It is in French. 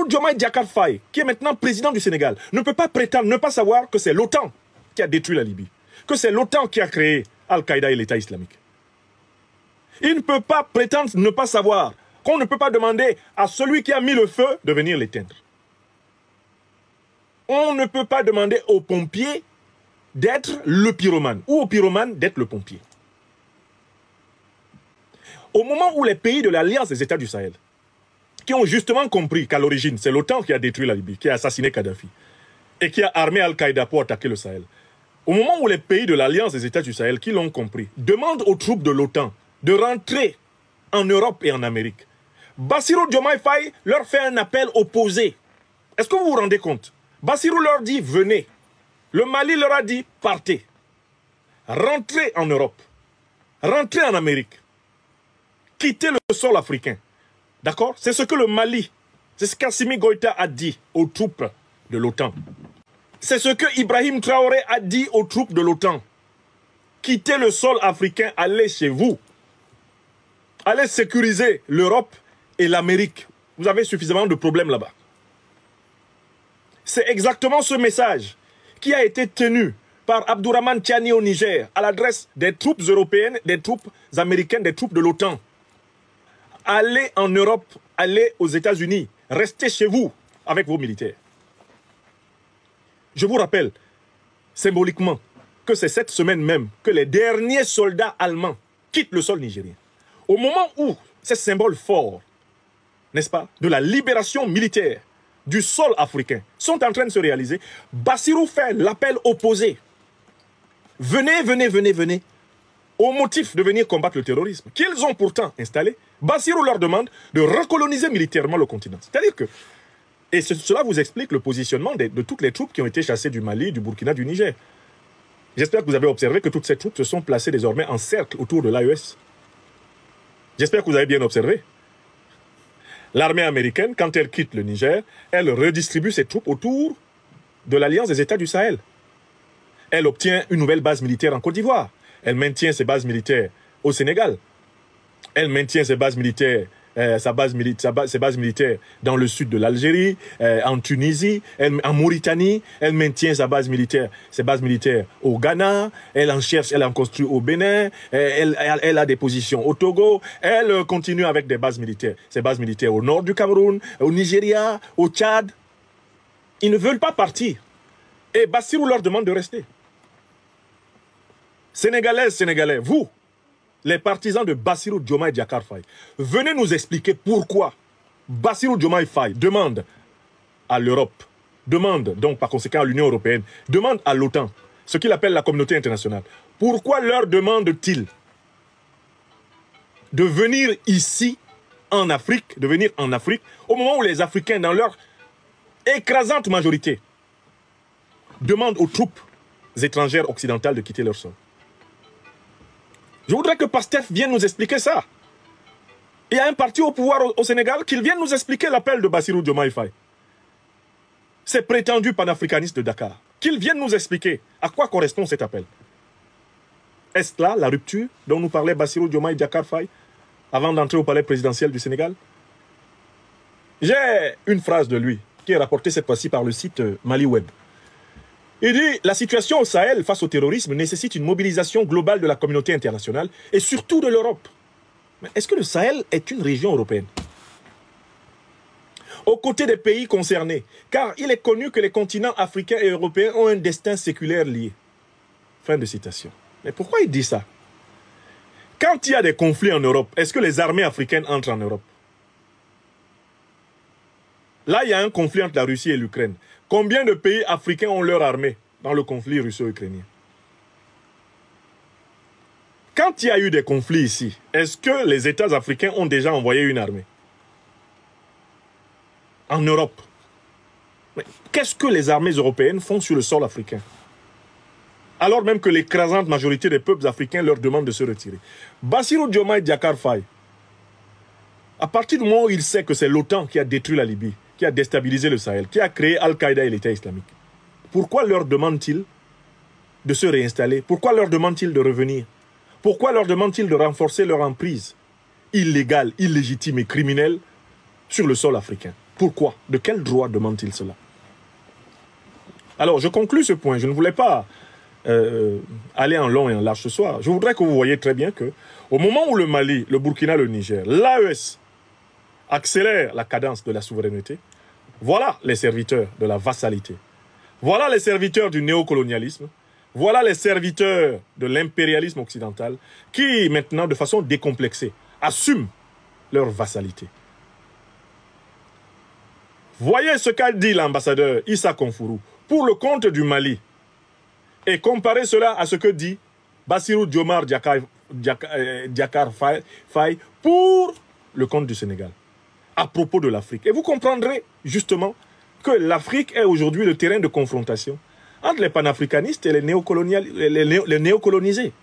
Bassirou Diomaye Diakhar Faye, qui est maintenant président du Sénégal, ne peut pas prétendre ne pas savoir que c'est l'OTAN qui a détruit la Libye, que c'est l'OTAN qui a créé Al-Qaïda et l'État islamique. Il ne peut pas prétendre ne pas savoir qu'on ne peut pas demander à celui qui a mis le feu de venir l'éteindre. On ne peut pas demander aux pompiers d'être le pyromane ou au pyromane d'être le pompier. Au moment où les pays de l'Alliance des États du Sahel, qui ont justement compris qu'à l'origine, c'est l'OTAN qui a détruit la Libye, qui a assassiné Kadhafi et qui a armé Al-Qaïda pour attaquer le Sahel, au moment où les pays de l'Alliance des États du Sahel, qui l'ont compris, demandent aux troupes de l'OTAN de rentrer en Europe et en Amérique, Bassirou Diomaye Faye leur fait un appel opposé. Est-ce que vous vous rendez compte? Bassirou leur dit, venez. Le Mali leur a dit, partez. Rentrez en Europe. Rentrez en Amérique. Quittez le sol africain. D'accord? C'est ce que le Mali, c'est ce qu'Assimi Goïta a dit aux troupes de l'OTAN. C'est ce que Ibrahim Traoré a dit aux troupes de l'OTAN. Quittez le sol africain, allez chez vous. Allez sécuriser l'Europe et l'Amérique. Vous avez suffisamment de problèmes là-bas. C'est exactement ce message qui a été tenu par Abdourahmane Tiani au Niger à l'adresse des troupes européennes, des troupes américaines, des troupes de l'OTAN. Allez en Europe, allez aux États-Unis, restez chez vous avec vos militaires. Je vous rappelle, symboliquement, que c'est cette semaine même que les derniers soldats allemands quittent le sol nigérien. Au moment où ces symboles forts, n'est-ce pas, de la libération militaire du sol africain sont en train de se réaliser, Bassirou fait l'appel opposé. Venez, venez, venez, venez, au motif de venir combattre le terrorisme, qu'ils ont pourtant installé. Bassirou leur demande de recoloniser militairement le continent. C'est-à-dire que, et cela vous explique le positionnement de toutes les troupes qui ont été chassées du Mali, du Burkina, du Niger. J'espère que vous avez observé que toutes ces troupes se sont placées désormais en cercle autour de l'AES. J'espère que vous avez bien observé. L'armée américaine, quand elle quitte le Niger, elle redistribue ses troupes autour de l'Alliance des États du Sahel. Elle obtient une nouvelle base militaire en Côte d'Ivoire. Elle maintient ses bases militaires au Sénégal. Elle maintient ses bases militaires, ses bases militaires dans le sud de l'Algérie, en Tunisie, en Mauritanie. Elle maintient ses bases militaires au Ghana. Elle en cherche, elle en construit au Bénin. Elle a des positions au Togo. Elle continue avec des bases militaires. Ses bases militaires au nord du Cameroun, au Nigeria, au Tchad. Ils ne veulent pas partir. Et Bassirou leur demande de rester. Sénégalaises, Sénégalais, vous, les partisans de Bassirou Diomaye Diakhar Faye, venez nous expliquer pourquoi Bassirou Diomaye Faye demande à l'Europe, demande donc par conséquent à l'Union européenne, demande à l'OTAN, ce qu'il appelle la communauté internationale. Pourquoi leur demande-t-il de venir ici, en Afrique, au moment où les Africains, dans leur écrasante majorité, demandent aux troupes étrangères occidentales de quitter leur sol? Je voudrais que Pastef vienne nous expliquer ça. Il y a un parti au pouvoir au Sénégal qui vienne nous expliquer l'appel de Bassirou Diomaye Faye. Ces prétendus panafricanistes de Dakar. Qu'ils viennent nous expliquer à quoi correspond cet appel. Est-ce là la rupture dont nous parlait Bassirou Diomaye Diakhar Faye avant d'entrer au palais présidentiel du Sénégal? J'ai une phrase de lui qui est rapportée cette fois-ci par le site MaliWeb. Il dit, la situation au Sahel face au terrorisme nécessite une mobilisation globale de la communauté internationale et surtout de l'Europe. Mais est-ce que le Sahel est une région européenne? Aux côtés des pays concernés, car il est connu que les continents africains et européens ont un destin séculaire lié. Fin de citation. Mais pourquoi il dit ça? Quand il y a des conflits en Europe, est-ce que les armées africaines entrent en Europe? Là, il y a un conflit entre la Russie et l'Ukraine. Combien de pays africains ont leur armée dans le conflit russo-ukrainien? Quand il y a eu des conflits ici, est-ce que les États africains ont déjà envoyé une armée? En Europe. Mais qu'est-ce que les armées européennes font sur le sol africain? Alors même que l'écrasante majorité des peuples africains leur demande de se retirer. Bassirou Diomaye Diakhar Faye, à partir du moment où il sait que c'est l'OTAN qui a détruit la Libye, qui a déstabilisé le Sahel, qui a créé Al-Qaïda et l'État islamique, pourquoi leur demande-t-il de se réinstaller? Pourquoi leur demande-t-il de revenir? Pourquoi leur demande-t-il de renforcer leur emprise illégale, illégitime et criminelle sur le sol africain? Pourquoi? De quel droit demande-t-il cela? Alors, je conclus ce point. Je ne voulais pas aller en long et en large ce soir. Je voudrais que vous voyez très bien que, au moment où le Mali, le Burkina, le Niger, l'AES accélèrent la cadence de la souveraineté, voilà les serviteurs de la vassalité. Voilà les serviteurs du néocolonialisme. Voilà les serviteurs de l'impérialisme occidental qui, maintenant, de façon décomplexée, assument leur vassalité. Voyez ce qu'a dit l'ambassadeur Issa Konfourou pour le compte du Mali et comparez cela à ce que dit Bassirou Diomaye Diakhar Faye pour le compte du Sénégal à propos de l'Afrique. Et vous comprendrez justement que l'Afrique est aujourd'hui le terrain de confrontation entre les panafricanistes et les néocolonisés.